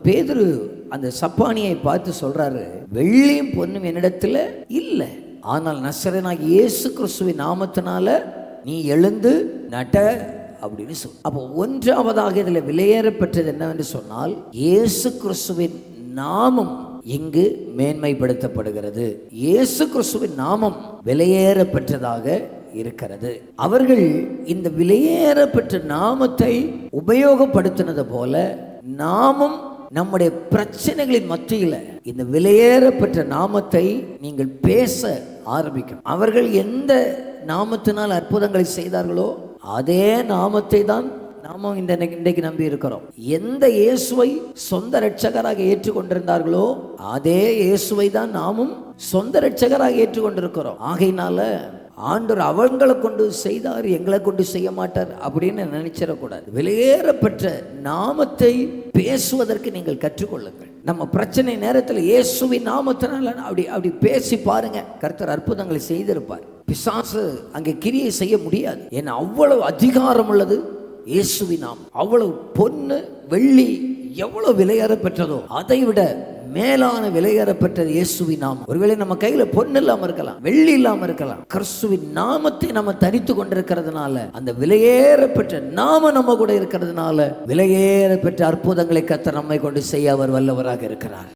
பேதுரு அந்த சப்பானியை பார்த்து சொல்றாரு, வெள்ளியும் பொன்னும் என்னிடத்துல இல்லை, ஆனால் நசரேயனாகிய இயேசு கிறிஸ்துவின் நாமத்தினால நீ எழுந்து நட அப்படின்னு சொல். அப்போ ஒன்றாவதாக இதில் விலையேறப்பட்டது என்னவென்று சொன்னால், இயேசு கிறிஸ்துவின் நாமம் இங்கு மேன்மைப்படுத்தப்படுகிறது. இயேசு கிறிஸ்துவின் நாமம் விலையேறப்பட்டதாக இருக்கிறது. அவர்கள் இந்த விலையேறப்பட்ட நாமத்தை உபயோகப்படுத்தினது போல நாமும் நம்முடைய பிரச்சனைகளின் மத்தியில் இந்த விலையேறப்பட்ட நாமத்தை நீங்கள் பேச ஆரம்பிக்கும். அவர்கள் எந்த நாமத்தினால் அற்புதங்களை செய்தார்களோ அதே நாமத்தை தான் நாமும் இன்றைக்கு நம்பி இருக்கிறோம். எந்த இயேசுவை சொந்த இரட்சகராக ஏற்றுக்கொண்டிருந்தார்களோ அதே இயேசுவை தான் நாமும் சொந்த இரட்சகராக ஏற்றுக்கொண்டிருக்கிறோம். ஆகையினால ஆண்டவர் அவங்களை கொண்டு செய்தார், எங்களை கொண்டு செய்ய மாட்டார் அப்படின்னு நினைச்சிடக்கூடாது. வெளியேறப்பட்ட நாமத்தை பேசுவதற்கு நீங்கள் கற்றுக்கொள்ளுங்கள். நம்ம பிரச்சனை நேரத்தில் இயேசுவின் நாமத்தினால அப்படி பேசி பாருங்க, கர்த்தர் அற்புதங்களை செய்திருப்பார். பிசாசு அங்கே கிரியை செய்ய முடியாது. ஏன்னா அவ்வளவு அதிகாரம் உள்ளது இயேசுவின் நாமம். அவ்வளவு பொன்னு வெள்ளி எவ்வளவு விலையேறப்பெற்றதோ அதை விட மேலான விலையேறப்பெற்றது இயேசுவின் நாமம். ஒருவேளை நம்ம கையில பொண்ணு இல்லாம இருக்கலாம், வெள்ளி இல்லாம இருக்கலாம், கிறிஸ்துவின் நாமத்தை நம்ம தரித்து கொண்டிருக்கிறதுனால, அந்த விலையேறப்பெற்ற நாம நம்ம கூட இருக்கிறதுனால விலையேறப்பெற்ற அற்புதங்களை கர்த்தர் நம்மை கொண்டு செய்ய அவர் வல்லவராக இருக்கிறார்.